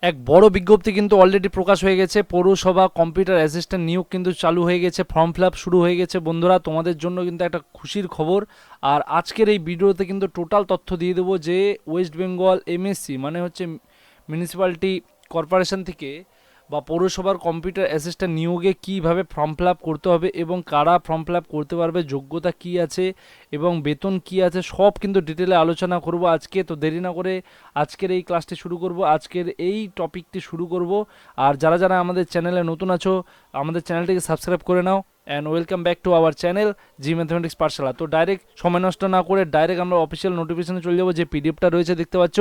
এক বড় বিজ্ঞপ্তি কিন্তু অলরেডি প্রকাশ হয়ে গেছে। পৌরসভা কম্পিউটার অ্যাসিস্ট্যান্ট নিয়োগ কিন্তু চালু হয়ে গেছে, ফর্ম ফিল আপ শুরু হয়ে গেছে। বন্ধুরা, তোমাদের জন্য কিন্তু একটা খুশির খবর। আর আজকের এই ভিডিওতে কিন্তু টোটাল তথ্য দিয়ে দেবো যে ওয়েস্ট বেঙ্গল এমএসসি মানে হচ্ছে মিউনিসিপ্যালিটি কর্পোরেশন থেকে বা পৌরসভার কম্পিউটার অ্যাসিস্ট্যান্ট নিয়োগে কীভাবে ফর্ম ফিল আপ করতে হবে এবং কারা ফর্ম ফিল আপ করতে পারবে, যোগ্যতা কী আছে এবং বেতন কী আছে, সব কিন্তু ডিটেলে আলোচনা করব আজকে। তো দেরি না করে আজকের এই ক্লাসটি শুরু করব, আজকের এই টপিকটি শুরু করব। আর যারা যারা আমাদের চ্যানেলে নতুন আছো, আমাদের চ্যানেলটিকে সাবস্ক্রাইব করে নাও। And welcome back to our channel G mathematics Pathshala. তো ডাইরেক্ট সময় নষ্ট না করে ডাইরেক্ট আমরা অফিসিয়াল নোটিফিকেশনে চলে যাবো। যে পিডিএফটা রয়েছে দেখতে পাচ্ছ,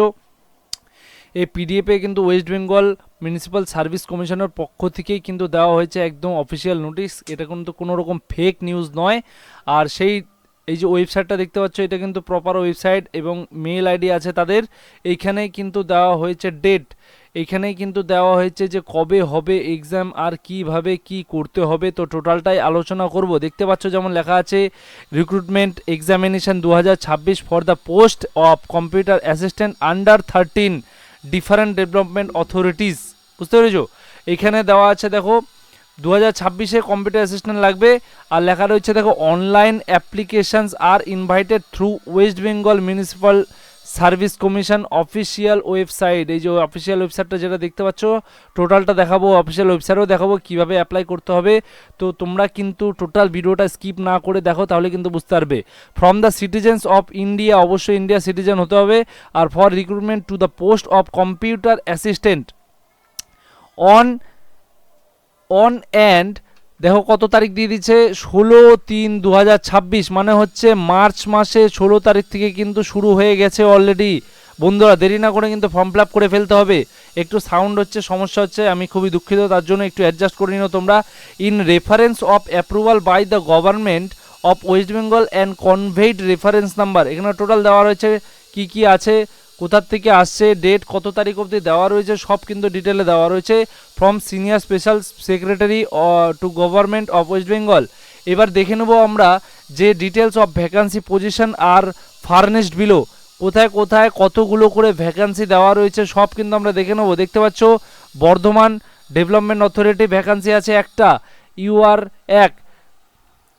এই পিডিএফে কিন্তু ওয়েস্ট বেঙ্গল মিউনিসিপ্যাল সার্ভিস কমিশনের পক্ষ থেকেই কিন্তু দেওয়া হয়েছে একদম অফিসিয়াল নোটিশ। এটা কিন্তু কোনো রকম ফেক নিউজ নয়। আর এই যে ওয়েবসাইটটা দেখতে পাচ্ছ, এটা কিন্তু প্রপার ওয়েবসাইট এবং মেল আইডি আছে তাদের। এইখানেই কিন্তু দেওয়া হয়েছে ডেট, এইখানেই কিন্তু দেওয়া হয়েছে যে কবে হবে এক্সাম আর কিভাবে কি করতে হবে। তো টোটালটাই আলোচনা করব। দেখতে পাচ্ছ যেমন লেখা আছে recruitment examination 2026 for the post of computer assistant under 13 different development authorities. বুঝতে পেরেছো? এখানে দেওয়া আছে দেখো 2026-এ কম্পিউটার অ্যাসিস্ট্যান্ট লাগবে। আর লেখা রয়েছে দেখো online applications are invited through West Bengal Municipal Service Commission official website. এই যে অফিসিয়াল ওয়েবসাইটটা যেটা দেখতে পাচ্ছ, টোটালটা দেখাবো, অফিসিয়াল ওয়েবসাইটও দেখাবো কীভাবে অ্যাপ্লাই করতে হবে। তো তোমরা কিন্তু টোটাল ভিডিওটা স্কিপ না করে দেখো, তাহলে কিন্তু বুঝতে পারবে। From the citizens of India, অবশ্যই ইন্ডিয়া সিটিজেন হতে হবে। আর for recruitment to the post of computer assistant on and দেখো কত তারিখ দিয়ে দিচ্ছে, 16/3/2026, মানে হচ্ছে মার্চ মাসে 16 তারিখ থেকে কিন্তু শুরু হয়ে গেছে অলরেডি। বন্ধুরা, দেরি না করে কিন্তু ফর্ম ফিল আপ করে ফেলতে হবে। একটু সাউন্ড হচ্ছে, সমস্যা হচ্ছে, আমি খুবই দুঃখিত, তার জন্য একটু অ্যাডজাস্ট করে নিও তোমরা। In reference of approval by the government of West Bengal and conveyed reference number. এখানে টোটাল দেওয়া রয়েছে কি কি আছে, কোথার থেকে আসছে, ডেট কত তারিখ অবধি দেওয়া রয়েছে, সব কিন্তু ডিটেলে দেওয়া রয়েছে। From senior special secretary to government of West Bengal. এবার দেখে নেব আমরা যে ডিটেলস অফ ভ্যাকান্সি পজিশন আর ফার্নেসড বিলো, কোথায় কোথায় কতগুলো করে ভ্যাকান্সি দেওয়া রয়েছে সব কিন্তু আমরা দেখে নেব। দেখতে পাচ্ছ বর্ধমান ডেভেলপমেন্ট অথরিটি ভ্যাকান্সি আছে একটা, ইউআর 1,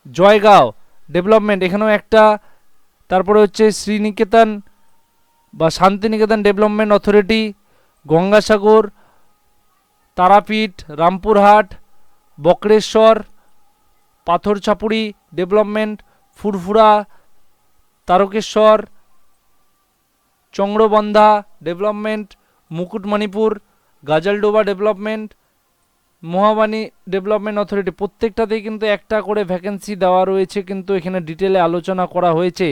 জয়গাঁও ডেভেলপমেন্ট এখানেও একটা, তারপরে হচ্ছে শ্রীনিকেতন বা Santiniketan development authority, Gangasagar, Tarapith, Rampurhat, Bakreswar, Patharchapuri development, Furfura, Tarakeswar, Changrabandha development, Mukutmanipur, Gajoldoba development, মহাবাণী ডেভেলপমেন্ট অথরিটি। প্রত্যেকটাতেই কিন্তু একটা করে ভ্যাকেন্সি দেওয়া রয়েছে, কিন্তু এখানে ডিটেলে আলোচনা করা হয়েছে।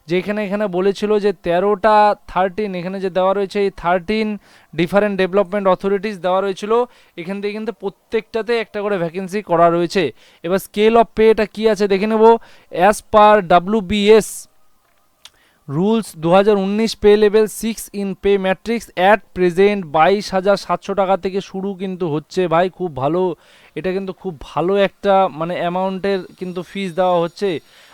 যেখানে এখানে বলেছিল যে 13টা 13, এখানে যে দেওয়া রয়েছে এই 13 ডিফারেন্ট ডেভেলপমেন্ট অথরিটিস দেওয়া রয়েছিল। এখান থেকে কিন্তু প্রত্যেকটাতে একটা করে ভ্যাকেন্সি করা রয়েছে। এবার স্কেল অফ পে এটা কী আছে দেখে নেব। As per WBS rules 2019 pay level 6 in pay matrix at present 22,700 টাকা থেকে শুরু কিন্তু হচ্ছে। ভাই খুব ভালো, এটা কিন্তু খুব ভালো একটা মানে অ্যামাউন্টের কিন্তু ফিস দেওয়া হচ্ছে।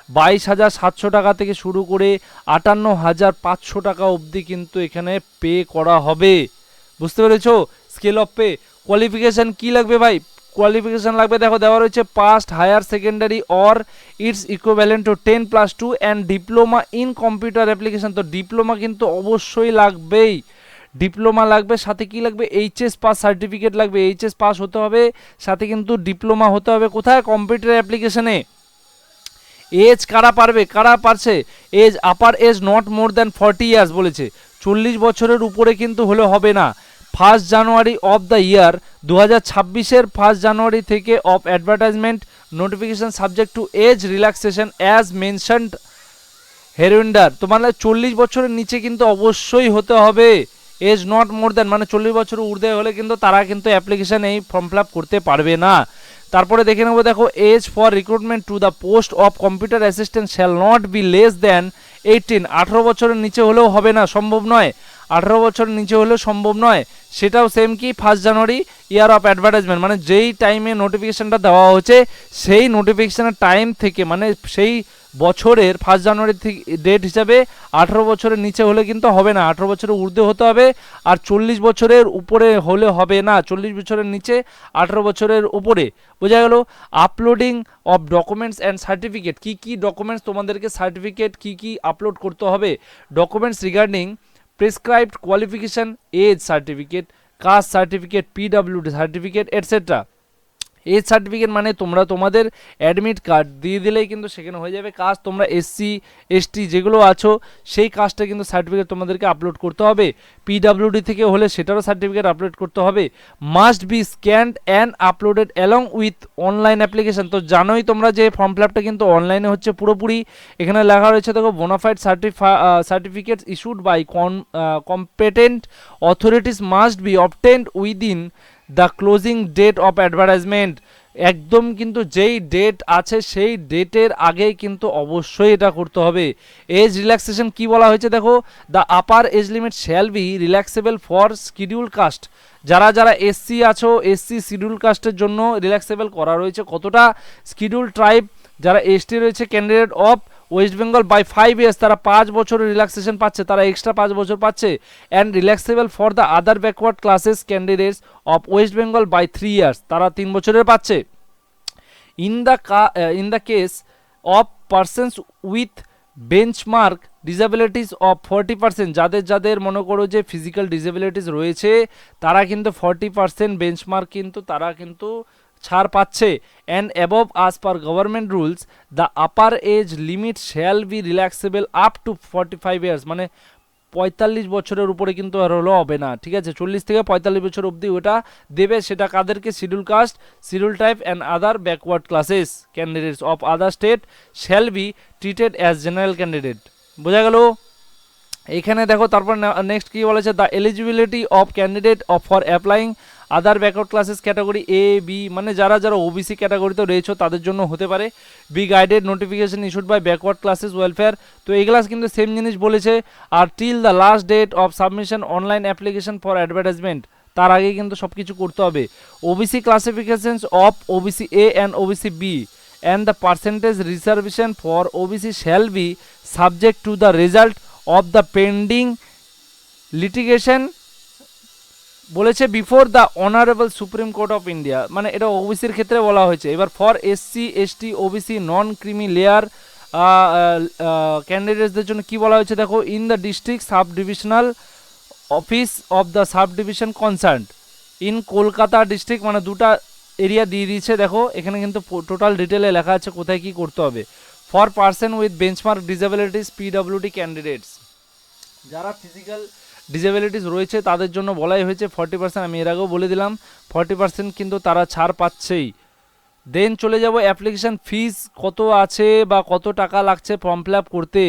22,700 টাকা থেকে শুরু করে 58,500 টাকা অবধি কিন্তু এখানে পে করা হবে। বুঝতে পেরেছো? Scale of pay. কোয়ালিফিকেশান কী লাগবে ভাই? কোয়ালিফিকেশান লাগবে দেখো দেওয়া রয়েছে passed higher secondary or its equivalent to 10+2 and diploma in computer application. তো ডিপ্লোমা কিন্তু অবশ্যই লাগবেই, ডিপ্লোমা লাগবে। সাথে কি লাগবে? এইচএস পাস সার্টিফিকেট লাগবে, এইচএস পাস হতে হবে, সাথে কিন্তু ডিপ্লোমা হতে হবে। কোথায়? কম্পিউটার অ্যাপ্লিকেশানে। এজ কারা পারবে, কারা পারছে? Age upper age not more than 40 years বলেছে, 40 বছরের উপরে কিন্তু হলে হবে না। 1 জানুয়ারি অফ দ্য ইয়ার 2026-এর 1 জানুয়ারি থেকে of advertisement notification subject to age relaxation as mentioned hereinunder. তোমার 40 বছরের নিচে কিন্তু অবশ্যই হতে হবে। এজ নট মোর দ্যান মানে 40 বছরের ঊর্ধ্বে হলে কিন্তু তারা কিন্তু অ্যাপ্লিকেশান এই ফর্ম ফিল আপ করতে পারবে না। তারপরে দেখে নেব দেখো age for recruitment to the post of computer assistant shall not be less than 18। 18 বছরের নিচে হলেও হবে না, সম্ভব নয়। 18 বছরের নিচে হলেও সম্ভব নয়। সেটাও সেম কি 1 জানুয়ারি ইয়ার অফ অ্যাডভার্টাইজমেন্ট, মানে যেই টাইমে নোটিফিকেশানটা দেওয়া হচ্ছে সেই নোটিফিকেশানের টাইম থেকে মানে সেই বছরের 1 জানুয়ারি থেকে ডেট হিসাবে 18 বছরের নিচে হলে কিন্তু হবে না, 18 বছরের ঊর্ধ্বে হতে হবে, আর 40 বছরের উপরে হলে হবে না, 40 বছরের নিচে 18 বছরের উপরে। বোঝা গেল? Uploading of documents and certificate, কী কী ডকুমেন্টস তোমাদেরকে সার্টিফিকেট কী কী আপলোড করতে হবে, documents regarding prescribed qualification, age certificate, caste certificate, PWD certificate etcetera. Age certificate মানে তোমরা তোমাদের অ্যাডমিট কার্ড দিয়ে দিলেই কিন্তু সেখানে হয়ে যাবে। কাস্ট তোমরা এসসি এসটি যেগুলো আছো সেই কাস্টটা কিন্তু সার্টিফিকেট তোমাদেরকে আপলোড করতে হবে। পিডাব্লিউডি থেকে হলে সেটারও সার্টিফিকেট আপলোড করতে হবে। Must be scanned and uploaded along with online application. তো জানোই তোমরা যে ফর্ম ফিল আপটা কিন্তু অনলাইনে হচ্ছে পুরোপুরি। এখানে লেখা রয়েছে দেখো, bonafide certificates issued by competent authorities must be obtained within the closing date of advertisement. একদম কিন্তু যেই ডেট আছে সেই ডেটের আগেই কিন্তু অবশ্যই এটা করতে হবে। এজ রিল্যাক্সেশন কি বলা হয়েছে দেখো, the upper age limit shall be relaxable for scheduled caste. যারা যারা এসসি আছো, এসসি শিডিউল কাস্টের জন্য রিল্যাক্সেবল করা রয়েছে কতটা, শিডিউল ট্রাইব যারা এসটি রয়েছে candidate of West Bengal by 5 years, তারা 5 বছরের রিল্যাক্সেশন পাচ্ছে, তারা এক্সট্রা 5 বছর পাচ্ছে। And relaxable for the other backward classes candidates of West Bengal by 3 years, তারা 3 বছরের পাচ্ছে। In the case of persons with benchmark disabilities of 40%, যাদের যাদের মনে করো যে ফিজিক্যাল ডিসেবিলিটিস রয়েছে তারা কিন্তু 40% বেঞ্চমার্ক কিন্তু তারা কিন্তু ছাড় পাচ্ছে। And above as per government rules the upper age limit shall be relaxable up to 45 years, মানে 45 বছরের উপরে কিন্তু আর হলো হবে না, ঠিক আছে? 40 থেকে 45 বছর অবধি ওটা দেবে। সেটা কাদেরকে? Scheduled caste, scheduled tribe and other backward classes candidates of other state shall be treated as general candidate. বোঝা গেল? এখানে দেখো তারপর নেক্সট কি বলেছে, the eligibility of candidate of for applying other backward classes category A B, মানে যারা যারা ওবিসি ক্যাটাগরিতে রয়েছে তাদের জন্য হতে পারে। Be guided notification issued by backward classes welfare, তো এইগুলা কিন্তু সেম জিনিস বলেছে। আর till the last date of submission online application for advertisement, তার আগে কিন্তু সব কিছু করতে হবে। OBC classifications of OBC A and OBC B and the percentage reservation for OBC shall be subject to the result of the pending litigation বলেছে before the honourable supreme court of India, মানে এটা ওবিসির ক্ষেত্রে বলা হয়েছে। এবার for SC ST OBC non creamy layer ক্যান্ডিডেটসদের জন্য কি বলা হয়েছে দেখো, in the district sub divisional office of the sub division concern in Kolkata district, মানে দুটা এরিয়া দিয়ে দিয়েছে দেখো, এখানে কিন্তু টোটাল ডিটেলে লেখা আছে কোথায় কি করতে হবে। For person with benchmark disabilities PWD candidates, যারা ফিজিক্যাল ডিসেবিলিটিস রয়েছে তাদের জন্য বলাই হয়েছে 40%, আমি এর আগেও বলে দিলাম 40% কিন্তু তারা ছাড় পাচ্ছেই। দেন চলে যাব অ্যাপ্লিকেশান ফিস কত আছে বা কত টাকা লাগছে ফর্ম ফিল আপ করতে।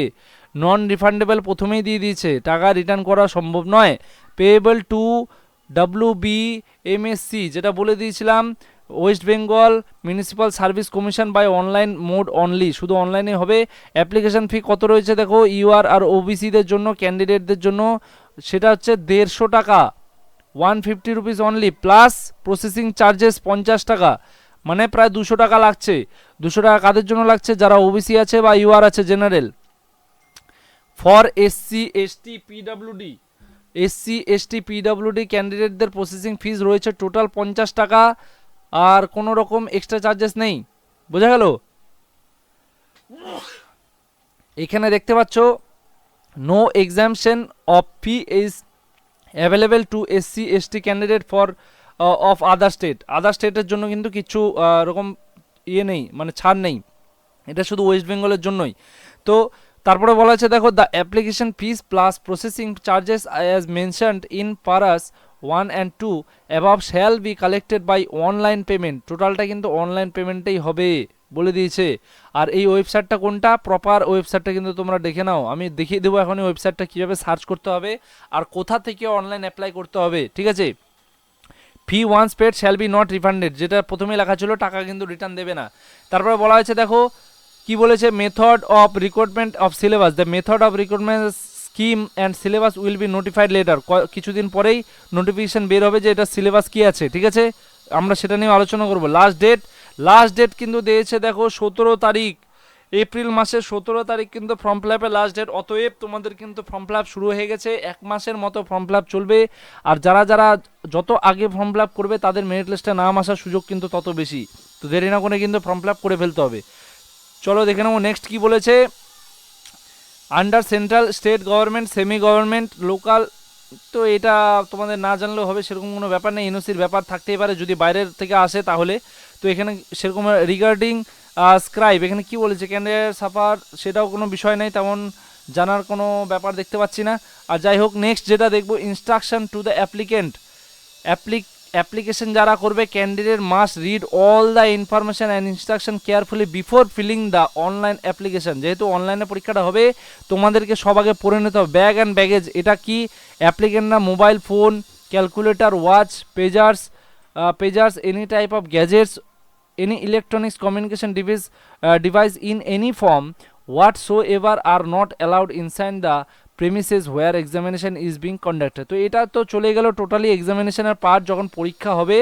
নন রিফান্ডেবল প্রথমেই দিয়ে দিয়েছে, টাকা রিটার্ন করা সম্ভব নয়। পেয়েবল টু WBMSC, যেটা বলে দিয়েছিলাম West Bengal Municipal Service Commission by online mode only, শুধু অনলাইনে হবে। অ্যাপ্লিকেশান ফি কত রয়েছে দেখো, ইউআর আর ওবিসিদের জন্য ক্যান্ডিডেটদের জন্য সেটা হচ্ছে 150 টাকা, 150 rupees only, plus processing charges 50 টাকা, মানে প্রায় 200 টাকা লাগছে। 200 টাকা কাদের জন্য লাগছে? যারা ওবিসি আছে বা ইউআর আছে general. For SC ST PWD, SC ST PWD ক্যান্ডিডেটদের প্রসেসিং ফিজ রয়েছে টোটাল 50 টাকা, আর কোনো রকম এক্সট্রা চার্জেস নেই। বোঝা গেল? এখানে দেখতে পাচ্ছ no exemption of fee is available to SC ST candidate for of other state. Other স্টেটের জন্য কিন্তু কিছু রকম ইয়ে নেই, মানে ছাড় নেই, এটা শুধু ওয়েস্ট বেঙ্গলের জন্যই। তো তারপরে বলা আছে দেখো, the application fees plus processing charges as mentioned in paras 1 and 2 above shall be collected by online payment. টোটালটা কিন্তু অনলাইন পেমেন্টেই হবে বলে দিয়েছে। আর এই ওয়েবসাইটটা কোনটা, প্রপার ওয়েবসাইটটা কিন্তু তোমরা দেখে নাও, আমি দেখিয়ে দেবো এখন এই ওয়েবসাইটটা কীভাবে সার্চ করতে হবে আর কোথা থেকে অনলাইন অ্যাপ্লাই করতে হবে, ঠিক আছে? Fee once paid shall be not refunded, যেটা প্রথমে লেখা ছিল টাকা কিন্তু রিটার্ন দেবে না। তারপরে বলা হয়েছে দেখো কি বলেছে, method of recruitment of syllabus, the method of recruitment scheme and syllabus will be notified letter. কিছুদিন পরেই নোটিফিকেশান বের হবে যে এটা সিলেবাস কী আছে, ঠিক আছে? আমরা সেটা নিয়ে আলোচনা করব। লাস্ট ডেট কিন্তু দিয়েছে দেখো 17 তারিখ, এপ্রিল মাসের 17 তারিখ কিন্তু ফর্ম ফিল আপের লাস্ট ডেট, অতএব তোমাদের কিন্তু ফর্ম ফিল আপ শুরু হয়ে গেছে, 1 মাসের মতো ফর্ম ফিল আপ চলবে। আর যারা যারা যত আগে ফর্ম ফিল আপ করবে তাদের মেরিট লিস্টে নাম আসার সুযোগ কিন্তু তত বেশি। তো দেরি না করে কিন্তু ফর্ম ফিল আপ করে ফেলতে হবে। চলো দেখে নেবো নেক্সট কি বলেছে। Under central state government, semi government, local, তো এটা তোমাদের না জানলেও হবে, সেরকম কোনো ব্যাপার নেই। এনওসির ব্যাপার থাকতেই পারে যদি বাইরের থেকে আসে তাহলে। তো এখানে সেরকম রিগার্ডিং স্ক্রাইব, এখানে কি বলেছে ক্যান্ডিডেট সাফার, সেটাও কোনো বিষয় নেই, তেমন জানার কোনো ব্যাপার দেখতে পাচ্ছি না। আর যাই হোক নেক্সট যেটা দেখবো, instruction to the applicant, application যারা করবে, candidate must read all the information and instruction carefully before filling the online application. যেহেতু অনলাইনে পরীক্ষাটা হবে তোমাদেরকে সব আগে পড়ে নিতে হবে। ব্যাগ অ্যান্ড ব্যাগেজ, এটা কি অ্যাপ্লিকেন্টরা mobile phone, calculator, watch, pagers, any type of gadgets, any electronics communication device in any form whatsoever are not allowed inside the premises where examination is being conducted। তো এটা তো চলে গেল totally এক্সামিনেশনের part, যখন পরীক্ষা হবে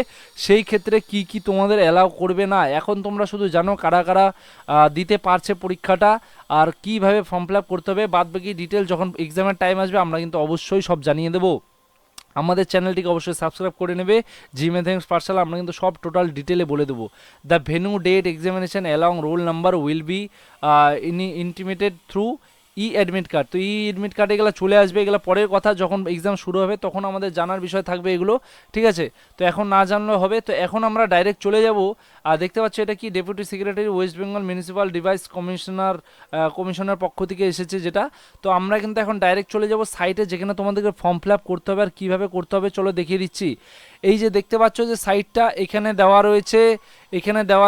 সেই ক্ষেত্রে কি কি তোমাদের অ্যালাউ করবে না। এখন তোমরা শুধু জানো কারা কারা দিতে পারছে পরীক্ষাটা আর কিভাবে ফর্ম ফিল আপ করতে হবে, বাদ বাকি ডিটেল যখন এক্সামের টাইম আসবে আমরা কিন্তু অবশ্যই সব জানিয়ে দেবো। আমাদের চ্যানেলটিকে অবশ্যই সাবস্ক্রাইব করে নেবে, জি ম্যাথমেটিক্স পাঠশালা, আমরা কিন্তু সব টোটাল ডিটেলে বলে দেবো। The venue, date, examination along roll number will be intimated through e admit card. তো ই অ্যাডমিট কার্ড এগুলো চলে আসবে, এগুলো পরের কথা, যখন এক্সাম শুরু হবে তখন আমাদের জানার বিষয় থাকবে এগুলো, ঠিক আছে। তো এখন না জানলেও হবে। তো এখন আমরা ডাইরেক্ট চলে যাব। আর দেখতে পাচ্ছি এটা কি deputy secretary West Bengal municipal device কমিশনের পক্ষ থেকে এসেছে যেটা। তো আমরা কিন্তু এখন ডাইরেক্ট চলে যাব সাইটে, যেখানে তোমাদেরকে ফর্ম ফিল আপ করতে হবে আর কীভাবে করতে হবে চলো দেখিয়ে দিচ্ছি। এই যে দেখতে পাচ্ছ যে সাইটটা এখানে দেওয়া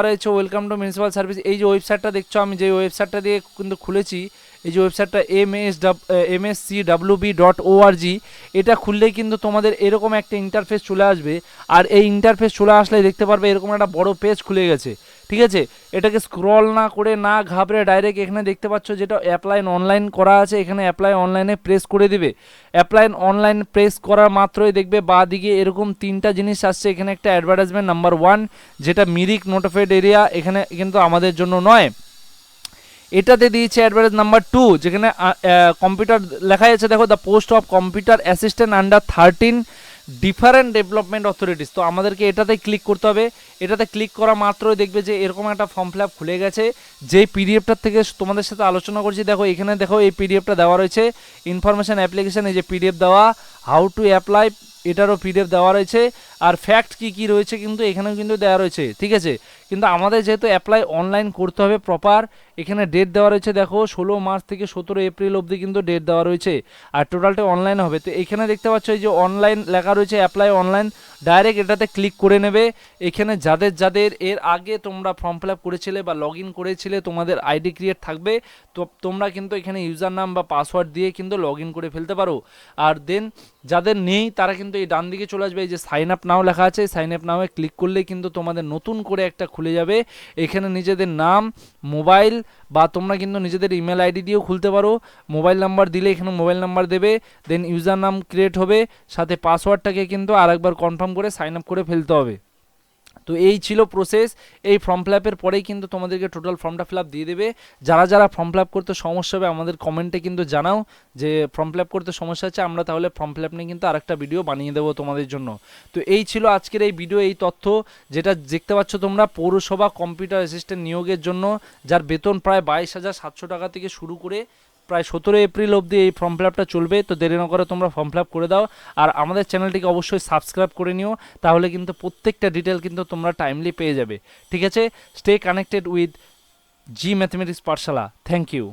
রয়েছে, ওয়েলকাম টু মিউনিসিপ্যাল সার্ভিস। এই যে ওয়েবসাইটটা দেখছো, আমি যে ওয়েবসাইটটা দিয়ে কিন্তু খুলেছি, এই যে ওয়েবসাইটটা mscwb.org, এটা খুললেই কিন্তু তোমাদের এরকম একটা ইন্টারফেস চলে আসবে। আর এই ইন্টারফেস চলে আসলে দেখতে পারবে এরকম একটা বড় পেজ খুলে গেছে, ঠিক আছে। এটাকে স্ক্রল না করে না ঘাবড়ে ডাইরেক্ট এখানে দেখতে পাচ্ছ যেটা অ্যাপ্লাই অনলাইন করা আছে, এখানে অ্যাপ্লাই অনলাইনে প্রেস করে দিবে। অ্যাপ্লাই অনলাইন প্রেস করার মাত্রই দেখবে বাঁ দিকে এরকম তিনটা জিনিস আসছে। এখানে একটা অ্যাডভার্টাইজমেন্ট নাম্বার 1, যেটা মিরিক নোটিফাইড এরিয়া, এখানে কিন্তু আমাদের জন্য নয়। এটাতে দিয়েছে অ্যাডভার্টাইজ নাম্বার 2, যেখানে কম্পিউটার লেখা আছে, দেখো the post of computer assistant under 13 different development authorities. তো আমাদেরকে এটাতে ক্লিক করতে হবে। এটাতে ক্লিক করা মাত্রই দেখবে যে এরকম একটা ফর্ম ফিল আপ খুলে গেছে, যেই পিডিএফটার থেকে তোমাদের সাথে আলোচনা করছি। দেখো এখানে দেখো এই পিডিএফটা দেওয়া রয়েছে, ইনফরমেশন অ্যাপ্লিকেশন, এই যে পিডিএফ দেওয়া, হাউ টু অ্যাপ্লাই এটারও পিডিএফ দেওয়া রয়েছে, আর ফ্যাক্ট কি কি রয়েছে কিন্তু এখানেও কিন্তু দেওয়া রয়েছে, ঠিক আছে। কিন্তু আমাদের যেহেতু অ্যাপ্লাই অনলাইন করতে হবে প্রপার, এখানে ডেট দেওয়া রয়েছে, দেখো 16 মার্চ থেকে 17 এপ্রিল অবধি কিন্তু ডেট দেওয়া রয়েছে, আর টোটালটা অনলাইন হবে। তো এখানে দেখতে পাচ্ছ এই যে অনলাইন লেখা রয়েছে, অ্যাপ্লাই অনলাইন, ডাইরেক্ট এটাতে ক্লিক করে নেবে। এখানে যাদের যাদের এর আগে তোমরা ফর্ম ফিল আপ করেছিলে বা লগ ইন করেছিলে, তোমাদের আইডি ক্রিয়েট থাকবে, তো তোমরা কিন্তু এখানে ইউজার নাম বা পাসওয়ার্ড দিয়ে কিন্তু লগ ইন করে ফেলতে পারো। আর দেন যাদের নেই তারা কিন্তু এই ডান দিকে চলে আসবে, এই যে সাইন আপ নাও লেখা আছে, সাইন আপ নাও ক্লিক করলে কিন্তু তোমাদের নতুন করে একটা খুলে যাবে। এখানে নিজেদের নাম, মোবাইল, বা তোমরা কিন্তু নিজেদের ইমেল আইডি দিয়েও খুলতে পারো। মোবাইল নাম্বার দিলে এখানে মোবাইল নাম্বার দেবে, দেন ইউজার নাম ক্রিয়েট হবে, সাথে পাসওয়ার্ডটাকে কিন্তু আরেকবার কনফার্ম করে সাইন আপ করে ফেলতে হবে। তো এই ছিল প্রসেস। এই ফর্ম ফিল আপের পরেই কিন্তু তোমাদেরকে টোটাল ফর্মটা ফিল আপ দিয়ে দেবে। যারা যারা ফর্ম ফিল আপ করতে সমস্যা হবে আমাদের কমেন্টে কিন্তু জানাও যে ফর্ম ফিল আপ করতে সমস্যা হচ্ছে, আমরা তাহলে ফর্ম ফিল আপ নিয়ে কিন্তু আরেকটা ভিডিও বানিয়ে দেবো তোমাদের জন্য। তো এই ছিল আজকের এই ভিডিও, এই তথ্য যেটা দেখতে পাচ্ছ তোমরা, পৌরসভা কম্পিউটার অ্যাসিস্ট্যান্ট নিয়োগের জন্য, যার বেতন প্রায় 22,700 টাকা থেকে শুরু করে প্রায় 17 এপ্রিল অবধি এই ফর্ম ফিল আপটা চলবে। তো দেরি না করে তোমরা ফর্ম ফিল আপ করে দাও, আর আমাদের চ্যানেলটিকে অবশ্যই সাবস্ক্রাইব করে নিও, তাহলে কিন্তু প্রত্যেকটা ডিটেল কিন্তু তোমরা টাইমলি পেয়ে যাবে, ঠিক আছে। Stay connected with G mathematics Pathshala. Thank you.